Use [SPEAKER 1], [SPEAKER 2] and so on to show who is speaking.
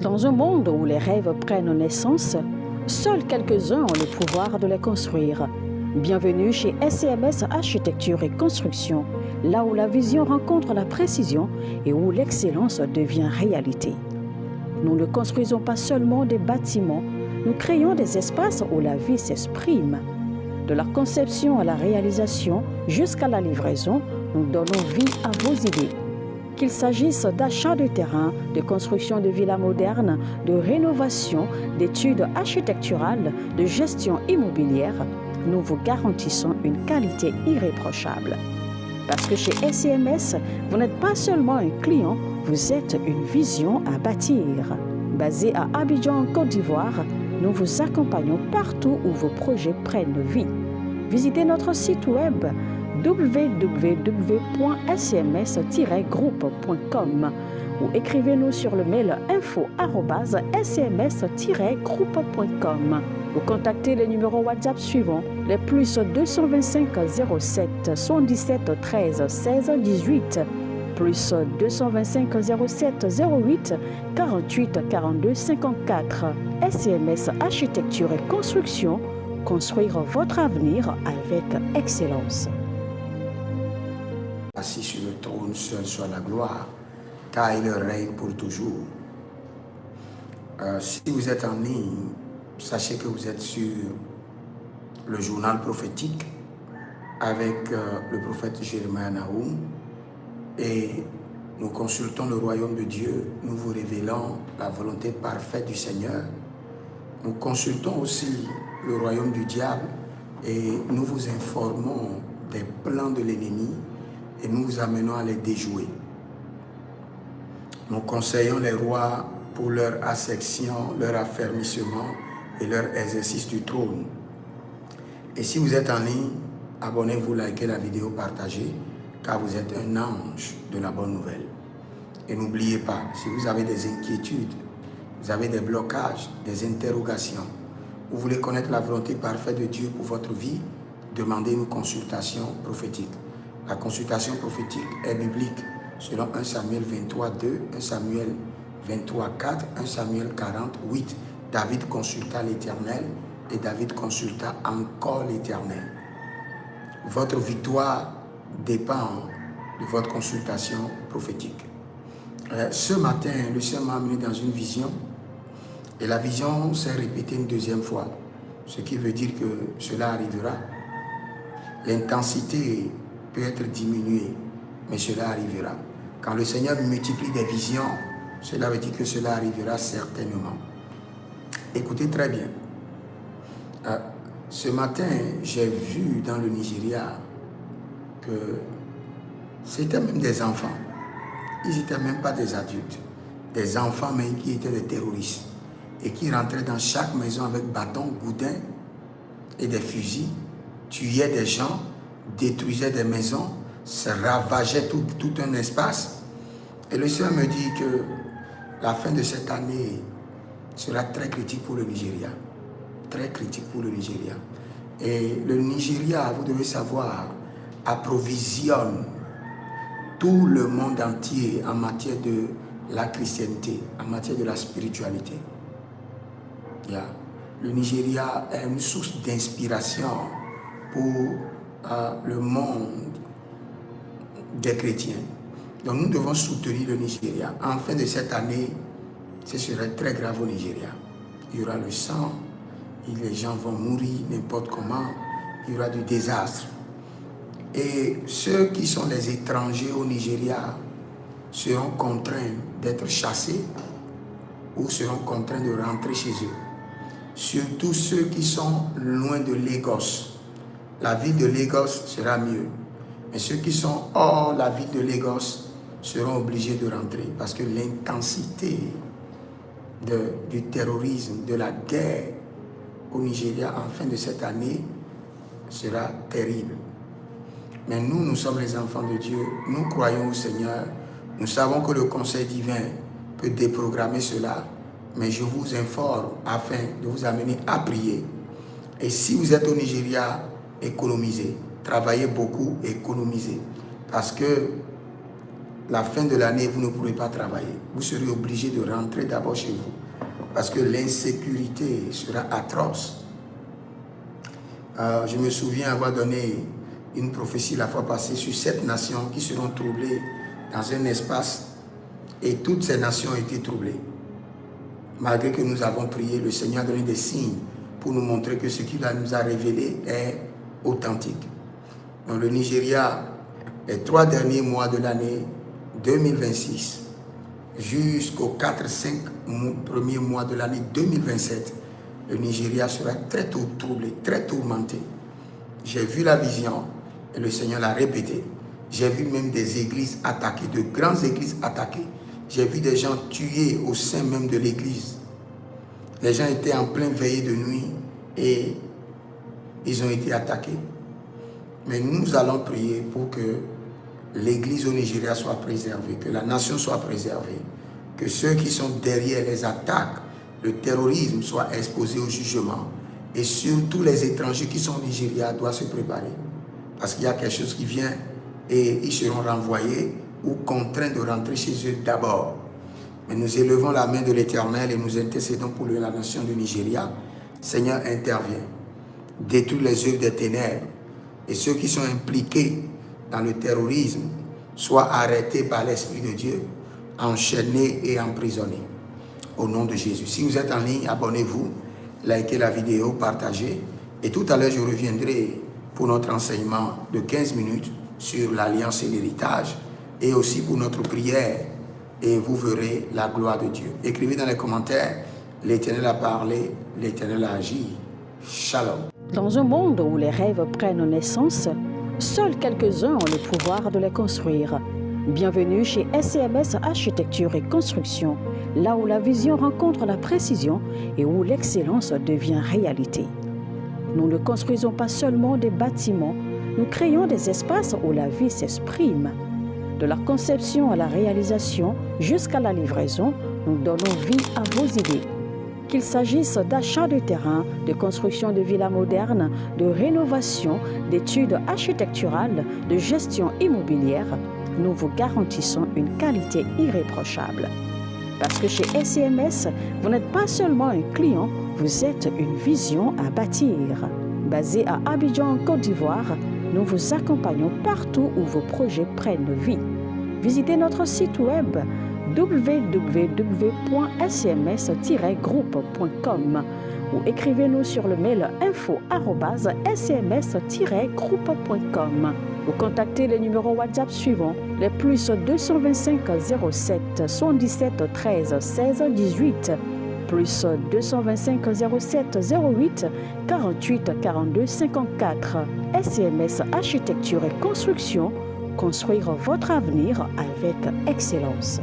[SPEAKER 1] Dans un monde où les rêves prennent naissance, seuls quelques-uns ont le pouvoir de les construire. Bienvenue chez SCMS Architecture et Construction, là où la vision rencontre la précision et où l'excellence devient réalité. Nous ne construisons pas seulement des bâtiments, nous créons des espaces où la vie s'exprime. De la conception à la réalisation jusqu'à la livraison, nous donnons vie à vos idées. Qu'il s'agisse d'achat de terrain, de construction de villas modernes, de rénovation, d'études architecturales, de gestion immobilière, nous vous garantissons une qualité irréprochable. Parce que chez SCMS, vous n'êtes pas seulement un client, vous êtes une vision à bâtir. Basé à Abidjan, en Côte d'Ivoire, nous vous accompagnons partout où vos projets prennent vie. Visitez notre site web www.scms-groupe.com ou écrivez-nous sur le mail info@scms-groupe.com ou contactez les numéros WhatsApp suivants, les plus 225 07 77 13 16 18, plus 225 07 08 48 42 54. SCMS Architecture et Construction, construire votre avenir avec excellence.
[SPEAKER 2] Assis sur le trône, seul soit la gloire, car il règne pour toujours. Si vous êtes en ligne, sachez que vous êtes sur le journal prophétique avec le prophète Jérémie Naoum et nous consultons le royaume de Dieu, nous vous révélons la volonté parfaite du Seigneur. Nous consultons aussi le royaume du diable et nous vous informons des plans de l'ennemi et nous vous amenons à les déjouer. Nous conseillons les rois pour leur ascension, leur affermissement et leur exercice du trône. Et si vous êtes en ligne, abonnez-vous, likez la vidéo, partagez, car vous êtes un ange de la bonne nouvelle. Et n'oubliez pas, si vous avez des inquiétudes, vous avez des blocages, des interrogations, vous voulez connaître la volonté parfaite de Dieu pour votre vie, demandez une consultation prophétique. La consultation prophétique est biblique, selon 1 Samuel 23, 2, 1 Samuel 23, 4, 1 Samuel 40, 8. David consulta l'Éternel et David consulta encore l'Éternel. Votre victoire dépend de votre consultation prophétique. Ce matin, le Seigneur m'a amené dans une vision et la vision s'est répétée une deuxième fois, ce qui veut dire que cela arrivera. L'intensité peut être diminuée, mais cela arrivera. Quand le Seigneur multiplie des visions, cela veut dire que cela arrivera certainement. Écoutez très bien. Ce matin, j'ai vu dans le Nigeria que c'était même des enfants. Ils n'étaient même pas des adultes. Des enfants, mais qui étaient des terroristes. Et qui rentraient dans chaque maison avec bâtons, goudins et des fusils, tuaient des gens, détruisaient des maisons, se ravageaient tout un espace. Et le Seigneur me dit que la fin de cette année sera très critique pour le Nigeria. Très critique pour le Nigeria. Et le Nigeria, vous devez savoir, approvisionne tout le monde entier en matière de la chrétienté, en matière de la spiritualité. Le Nigeria est une source d'inspiration pour le monde des chrétiens. Donc nous devons soutenir le Nigeria. En fin de cette année, ce serait très grave au Nigeria. Il y aura le sang, les gens vont mourir n'importe comment, il y aura du désastre. Et ceux qui sont les étrangers au Nigeria seront contraints d'être chassés ou seront contraints de rentrer chez eux. Surtout ceux qui sont loin de Lagos. La ville de Lagos sera mieux. Mais ceux qui sont hors la ville de Lagos seront obligés de rentrer parce que l'intensité du terrorisme, de la guerre au Nigeria en fin de cette année sera terrible. Mais nous sommes les enfants de Dieu, nous croyons au Seigneur, nous savons que le conseil divin peut déprogrammer cela, mais je vous informe afin de vous amener à prier. Et si vous êtes au Nigeria, économisez, travaillez beaucoup, économisez, parce que la fin de l'année, vous ne pourrez pas travailler. Vous serez obligé de rentrer d'abord chez vous parce que l'insécurité sera atroce. Je me souviens avoir donné une prophétie la fois passée sur 7 nations qui seront troublées dans un espace et toutes ces nations ont été troublées. Malgré que nous avons prié, le Seigneur a donné des signes pour nous montrer que ce qu'il nous a révélé est authentique. Dans le Nigeria, les 3 derniers mois de l'année 2026 jusqu'aux 4-5 premiers mois de l'année 2027, le Nigeria sera très tôt troublé, très tourmenté. J'ai vu la vision et le Seigneur l'a répété. J'ai vu même des églises attaquées, de grandes églises attaquées. J'ai vu des gens tués au sein même de l'église. Les gens étaient en pleine veillée de nuit et ils ont été attaqués. Mais nous allons prier pour que l'église au Nigeria soit préservée, que la nation soit préservée, que ceux qui sont derrière les attaques, le terrorisme soit exposé au jugement. Et surtout les étrangers qui sont au Nigeria doivent se préparer. Parce qu'il y a quelque chose qui vient et ils seront renvoyés ou contraints de rentrer chez eux d'abord. Mais nous élevons la main de l'Éternel et nous intercédons pour la nation du Nigeria. Seigneur, intervient. Détruis les œuvres des ténèbres. Et ceux qui sont impliqués dans le terrorisme soient arrêtés par l'Esprit de Dieu, enchaînés et emprisonnés. Au nom de Jésus. Si vous êtes en ligne, abonnez-vous, likez la vidéo, partagez. Et tout à l'heure, je reviendrai pour notre enseignement de 15 minutes sur l'alliance et l'héritage et aussi pour notre prière. Et vous verrez la gloire de Dieu. Écrivez dans les commentaires, l'Éternel a parlé, l'Éternel a agi. Shalom.
[SPEAKER 1] Dans un monde où les rêves prennent naissance, seuls quelques-uns ont le pouvoir de les construire. Bienvenue chez SCMS Architecture et Construction, là où la vision rencontre la précision et où l'excellence devient réalité. Nous ne construisons pas seulement des bâtiments, nous créons des espaces où la vie s'exprime. De la conception à la réalisation jusqu'à la livraison, nous donnons vie à vos idées. Qu'il s'agisse d'achat de terrain, de construction de villas modernes, de rénovation, d'études architecturales, de gestion immobilière, nous vous garantissons une qualité irréprochable. Parce que chez SCMS, vous n'êtes pas seulement un client, vous êtes une vision à bâtir. Basé à Abidjan, en Côte d'Ivoire, nous vous accompagnons partout où vos projets prennent vie. Visitez notre site web www.scms-groupe.com ou écrivez-nous sur le mail info@scms-groupe.com ou contactez les numéros WhatsApp suivants, les plus 225 07 77 13 16 18, plus 225 07 08 48 42 54. SCMS Architecture et Construction, construire votre avenir avec excellence.